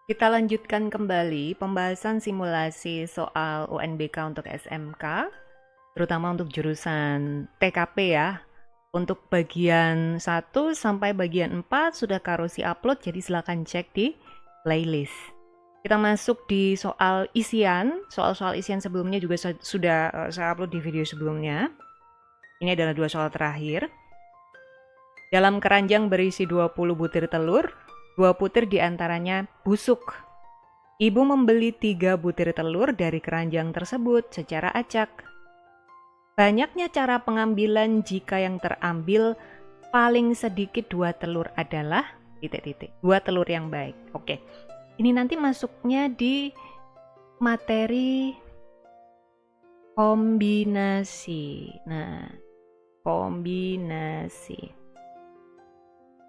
Kita lanjutkan kembali pembahasan simulasi soal UNBK untuk SMK, terutama untuk jurusan TKP ya. Untuk bagian 1 sampai bagian 4 sudah Karosi upload, jadi silakan cek di playlist. Kita masuk di soal isian, soal-soal isian sebelumnya juga sudah saya upload di video sebelumnya. Ini adalah 2 soal terakhir. Dalam keranjang berisi 20 butir telur, 2 butir diantaranya busuk. Ibu membeli 3 butir telur dari keranjang tersebut secara acak. Banyaknya cara pengambilan jika yang terambil paling sedikit 2 telur adalah titik-titik. 2 telur yang baik. Oke. Ini nanti masuknya di materi kombinasi. Nah, kombinasi.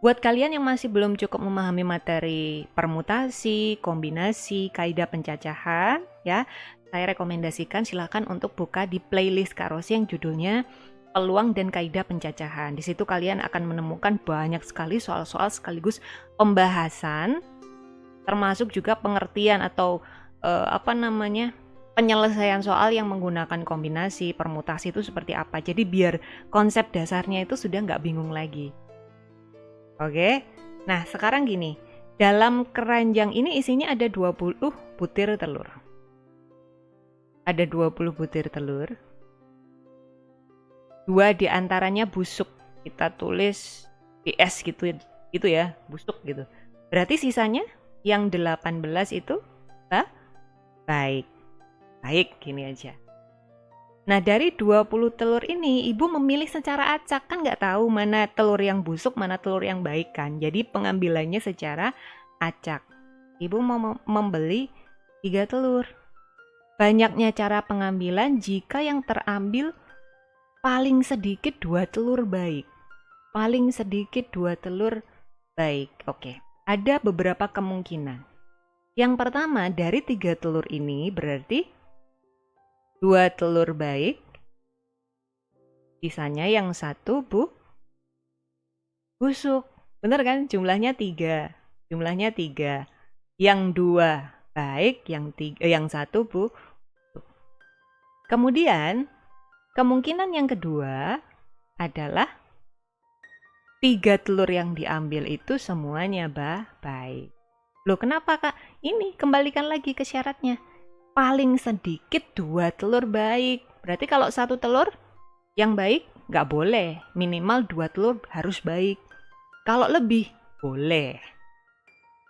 Buat kalian yang masih belum cukup memahami materi permutasi, kombinasi, kaidah pencacahan, ya, saya rekomendasikan silakan untuk buka di playlist Karosi yang judulnya Peluang dan Kaidah Pencacahan. Di situ kalian akan menemukan banyak sekali soal-soal sekaligus pembahasan, termasuk juga pengertian atau penyelesaian soal yang menggunakan kombinasi, permutasi itu seperti apa. Jadi biar konsep dasarnya itu sudah nggak bingung lagi. Oke, nah sekarang gini, dalam keranjang ini isinya ada 20 butir telur. Ada 20 butir telur. 2 diantaranya busuk, kita tulis BS gitu ya, busuk gitu. Berarti sisanya yang 18 itu baik. Baik, gini aja. Nah, dari 20 telur ini, ibu memilih secara acak. Kan nggak tahu mana telur yang busuk, mana telur yang baik kan. Jadi pengambilannya secara acak. Ibu mau membeli 3 telur. Banyaknya cara pengambilan jika yang terambil paling sedikit 2 telur baik. Paling sedikit 2 telur baik. Oke, ada beberapa kemungkinan. Yang pertama, dari 3 telur ini berarti 2 telur baik, sisanya yang 1 busuk. Bener kan? Jumlahnya 3. Jumlahnya 3. Yang 2 baik, yang 1 busuk. Kemudian, kemungkinan yang kedua adalah 3 telur yang diambil itu semuanya baik. Loh, kenapa Kak? Ini kembalikan lagi ke syaratnya. Paling sedikit 2 telur baik. Berarti kalau 1 telur yang baik nggak boleh. Minimal 2 telur harus baik. Kalau lebih, boleh.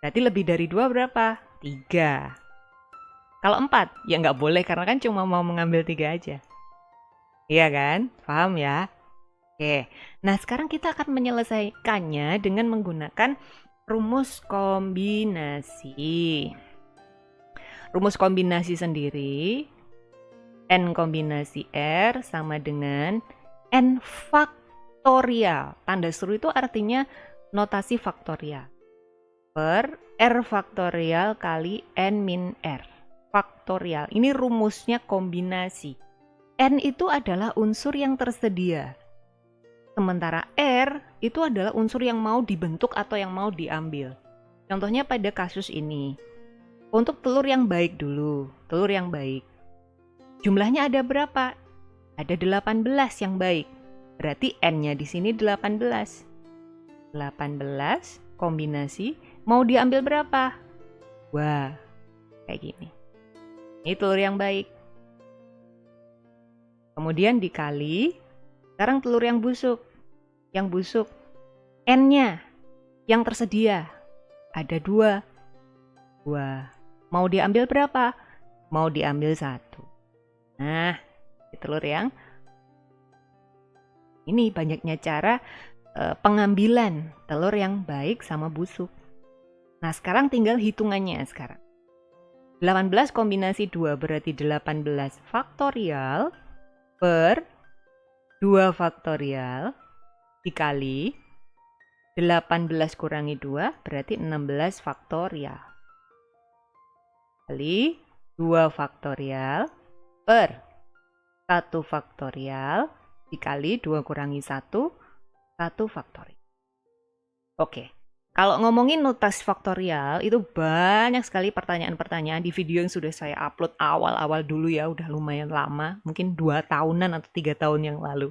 Berarti lebih dari 2 berapa? 3. Kalau 4, ya nggak boleh karena kan cuma mau mengambil 3 aja. Iya kan? Paham ya? Oke. Nah, sekarang kita akan menyelesaikannya dengan menggunakan rumus kombinasi. Rumus kombinasi sendiri, N kombinasi R sama dengan N faktorial. Tanda seru itu artinya notasi faktorial. Per R faktorial kali N min R. Faktorial. Ini rumusnya kombinasi. N itu adalah unsur yang tersedia. Sementara R itu adalah unsur yang mau dibentuk atau yang mau diambil. Contohnya pada kasus ini. Untuk telur yang baik dulu, telur yang baik. Jumlahnya ada berapa? Ada 18 yang baik. Berarti N-nya di sini 18. 18 kombinasi, mau diambil berapa? Wah, kayak gini. Ini telur yang baik. Kemudian dikali, sekarang telur yang busuk. Yang busuk, N-nya yang tersedia ada 2. Mau diambil berapa? Mau diambil 1. Nah, telur yang ini banyaknya cara pengambilan telur yang baik sama busuk. Nah, sekarang tinggal hitungannya sekarang. 18 kombinasi 2 berarti 18 faktorial per 2 faktorial dikali 18 kurangi 2 berarti 16 faktorial. Kali 2 faktorial per 1 faktorial dikali 2 kurangi 1, 1 faktorial. Oke, Kalau ngomongin notasi faktorial, itu banyak sekali pertanyaan-pertanyaan di video yang sudah saya upload awal-awal dulu ya, udah lumayan lama, mungkin 2 tahunan atau 3 tahun yang lalu.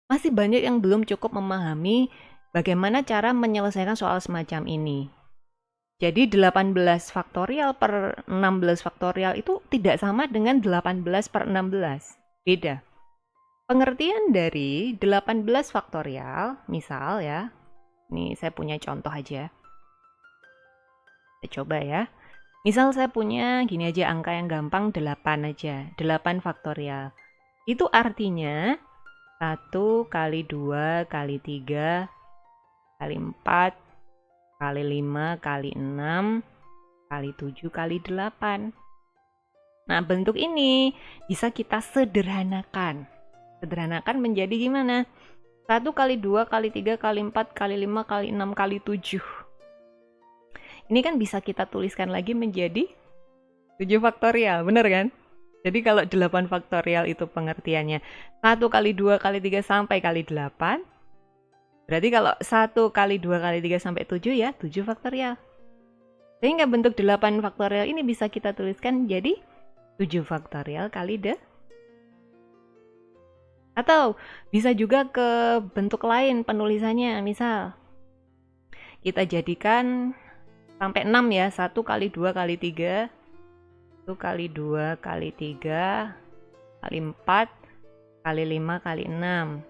Masih banyak yang belum cukup memahami bagaimana cara menyelesaikan soal semacam ini. Jadi 18 faktorial per 16 faktorial itu tidak sama dengan 18 per 16. Beda. Pengertian dari 18 faktorial, misal ya, ini saya punya contoh aja. Saya coba ya. Misal saya punya gini aja angka yang gampang 8 aja. 8 faktorial. Itu artinya 1 kali 2 kali 3 kali 4 kali 5 kali 6 kali 7 kali 8. Nah, bentuk ini bisa kita sederhanakan. Sederhanakan menjadi gimana? 1 kali 2 kali 3 kali 4 kali 5 kali 6 kali 7. Ini kan bisa kita tuliskan lagi menjadi 7 faktorial, bener kan? Jadi kalau 8 faktorial itu pengertiannya 1 kali 2 kali 3 sampai kali 8. Berarti kalau 1 kali 2 kali 3 sampai 7 ya 7 faktorial. Sehingga bentuk 8 faktorial ini bisa kita tuliskan jadi 7 faktorial kali Atau bisa juga ke bentuk lain penulisannya. Misal kita jadikan sampai 6 ya. 1 kali 2 kali 3. 1 kali 2 kali 3 kali 4 kali 5 kali 6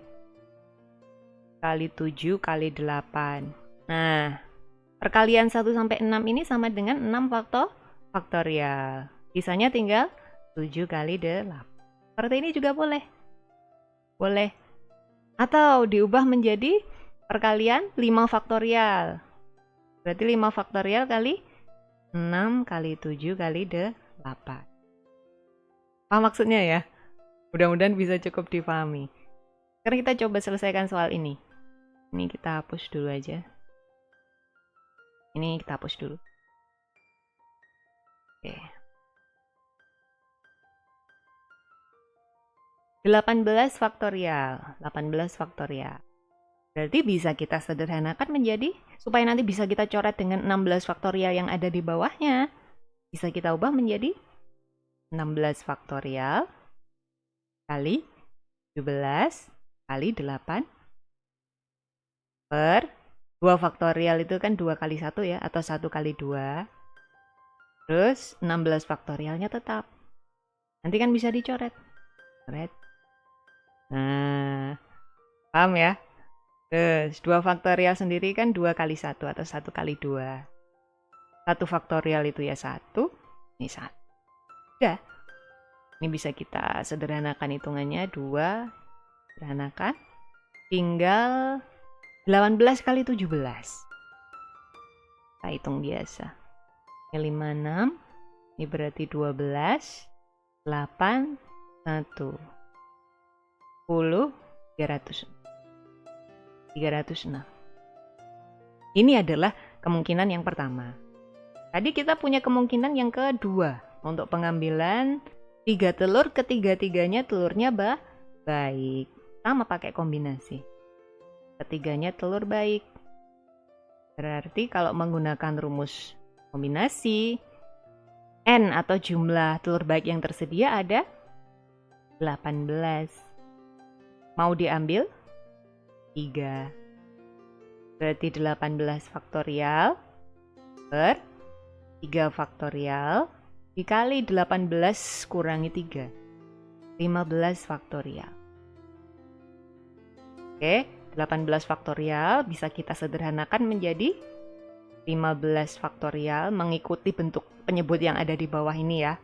kali 7 kali 8. Nah, perkalian 1 sampai 6 ini sama dengan 6 faktorial. Sisanya tinggal 7 kali 8. Seperti ini juga boleh. Boleh. Atau diubah menjadi perkalian 5 faktorial. Berarti 5 faktorial kali 6 kali 7 kali 8. Apa maksudnya ya? Mudah-mudahan bisa cukup dipahami. Sekarang kita coba selesaikan soal ini. Ini kita hapus dulu aja. Ini kita hapus dulu. Oke. 18 faktorial. 18 faktorial. Berarti bisa kita sederhanakan menjadi, supaya nanti bisa kita coret dengan 16 faktorial yang ada di bawahnya. Bisa kita ubah menjadi 16 faktorial kali 17 kali 8 per 2 faktorial itu kan 2 kali 1 ya, atau 1 kali 2. Terus 16 faktorialnya tetap. Nanti kan bisa dicoret. Coret. Nah, paham ya? Terus 2 faktorial sendiri kan 2 kali 1 atau 1 kali 2. 1 faktorial itu ya 1, ini 1. Udah. Ini bisa kita sederhanakan hitungannya 2, sederhanakan. Tinggal 18 kali 17. Kita hitung biasa. Ini 56, ini berarti 12, 8, 1, 10, 306. Ini adalah kemungkinan yang pertama. Tadi kita punya kemungkinan yang kedua. Untuk pengambilan 3 telur, ketiga-tiganya telurnya baik. Sama pakai kombinasi. Ketiganya telur baik. Berarti kalau menggunakan rumus kombinasi, N atau jumlah telur baik yang tersedia ada 18. Mau diambil? 3. Berarti 18 faktorial per 3 faktorial dikali 18 kurangi 3. 15 faktorial. Oke, 18 faktorial bisa kita sederhanakan menjadi 15 faktorial mengikuti bentuk penyebut yang ada di bawah ini ya.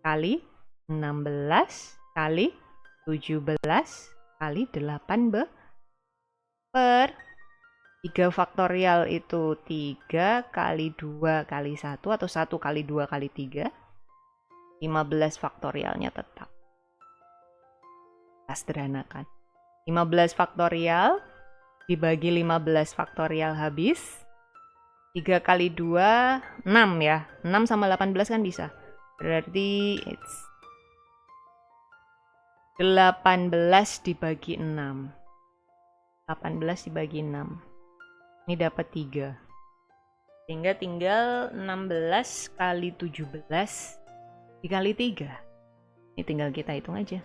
Kali 16 kali 17 kali 8 per 3 faktorial itu 3 kali 2 kali 1 atau 1 kali 2 kali 3. 15 faktorialnya tetap. Kita sederhanakan. 15 faktorial dibagi 15 faktorial habis. 3 kali 2, 6 ya. 6 sama 18 kan bisa. Berarti 18 dibagi 6. 18 dibagi 6. Ini dapat 3. Sehingga tinggal 16 kali 17 dikali 3. Ini tinggal kita hitung aja.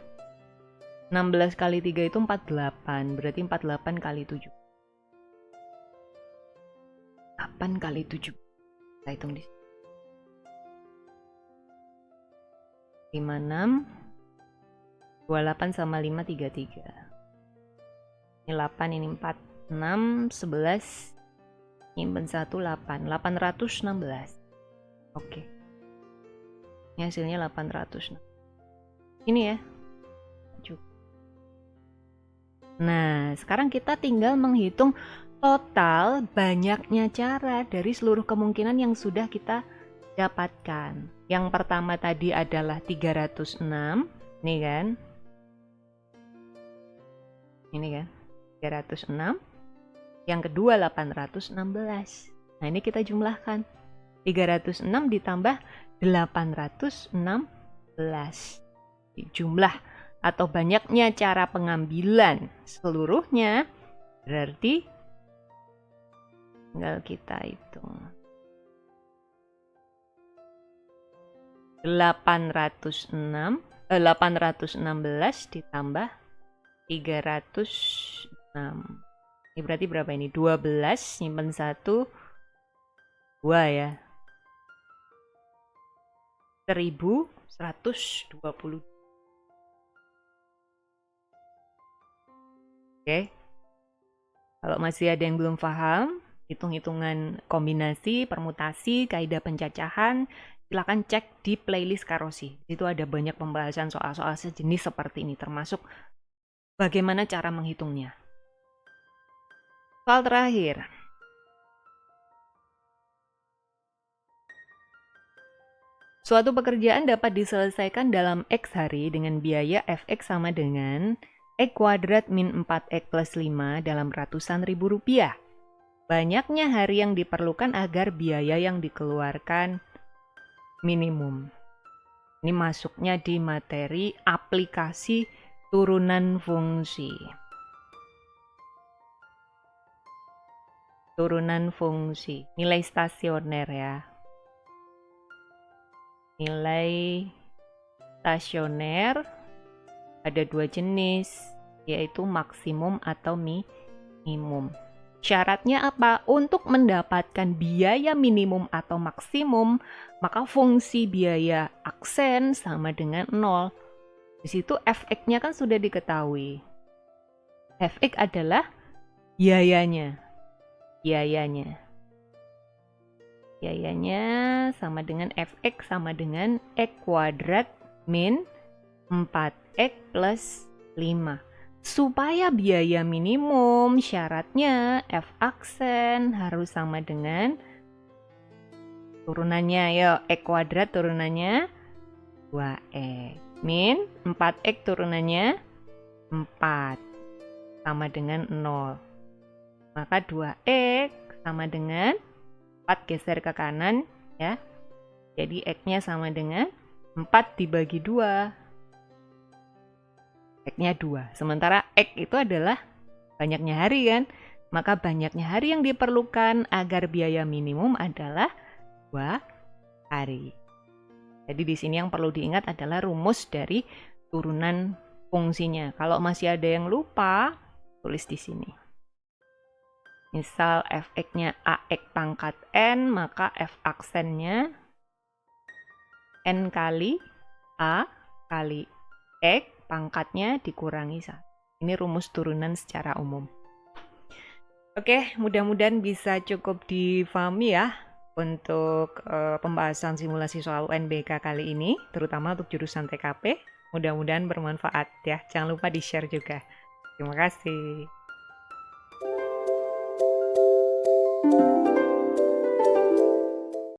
16 kali 3 itu 48, berarti 48 kali 7. 8 kali 7. Kita hitung di sini. 56, 28 sama 5, 33. Ini 8, ini 4, 6, 11, nyimpen 1, 8, 816. Oke. Ini hasilnya 800. Ini ya. Nah, sekarang kita tinggal menghitung total banyaknya cara dari seluruh kemungkinan yang sudah kita dapatkan. Yang pertama tadi adalah 306, nih kan? Ini kan? 306. Yang kedua 816. Nah, ini kita jumlahkan. 306 ditambah 816. Jumlah atau banyaknya cara pengambilan seluruhnya berarti tinggal kita hitung. 816 ditambah 306. Ini berarti berapa ini? 12, nyimpen 1, 2 ya. 1120. Oke. Kalau masih ada yang belum paham, hitung-hitungan kombinasi, permutasi, kaidah pencacahan, silakan cek di playlist Karosi. Itu ada banyak pembahasan soal-soal sejenis seperti ini, termasuk bagaimana cara menghitungnya. Soal terakhir. Suatu pekerjaan dapat diselesaikan dalam X hari dengan biaya Fx sama dengan X kuadrat min 4X plus 5 dalam ratusan ribu rupiah. Banyaknya hari yang diperlukan agar biaya yang dikeluarkan minimum. Ini masuknya di materi aplikasi turunan fungsi. Turunan fungsi, nilai stasioner ya. Nilai stasioner ada dua jenis, yaitu maksimum atau minimum. Syaratnya apa? Untuk mendapatkan biaya minimum atau maksimum, maka fungsi biaya aksen sama dengan 0. Di situ Fx-nya kan sudah diketahui. Fx adalah biayanya. Biayanya sama dengan Fx sama dengan X kuadrat min 4X plus 5. Supaya biaya minimum, syaratnya F aksen harus sama dengan turunannya. Yuk, X kuadrat turunannya 2X. Min 4X turunannya 4. Sama dengan 0. Maka 2X sama dengan 4 geser ke kanan ya. Jadi X-nya sama dengan 4 dibagi 2. X-nya 2. Sementara X itu adalah banyaknya hari kan. Maka banyaknya hari yang diperlukan agar biaya minimum adalah 2 hari. Jadi di sini yang perlu diingat adalah rumus dari turunan fungsinya. Kalau masih ada yang lupa, tulis di sini. Misal Fx-nya AX pangkat N, maka F aksennya N kali A kali X pangkatnya dikurangi 1. Ini rumus turunan secara umum. Oke, mudah-mudahan bisa cukup difahami ya untuk pembahasan simulasi soal UNBK kali ini, terutama untuk jurusan TKP. Mudah-mudahan bermanfaat ya. Jangan lupa di-share juga. Terima kasih.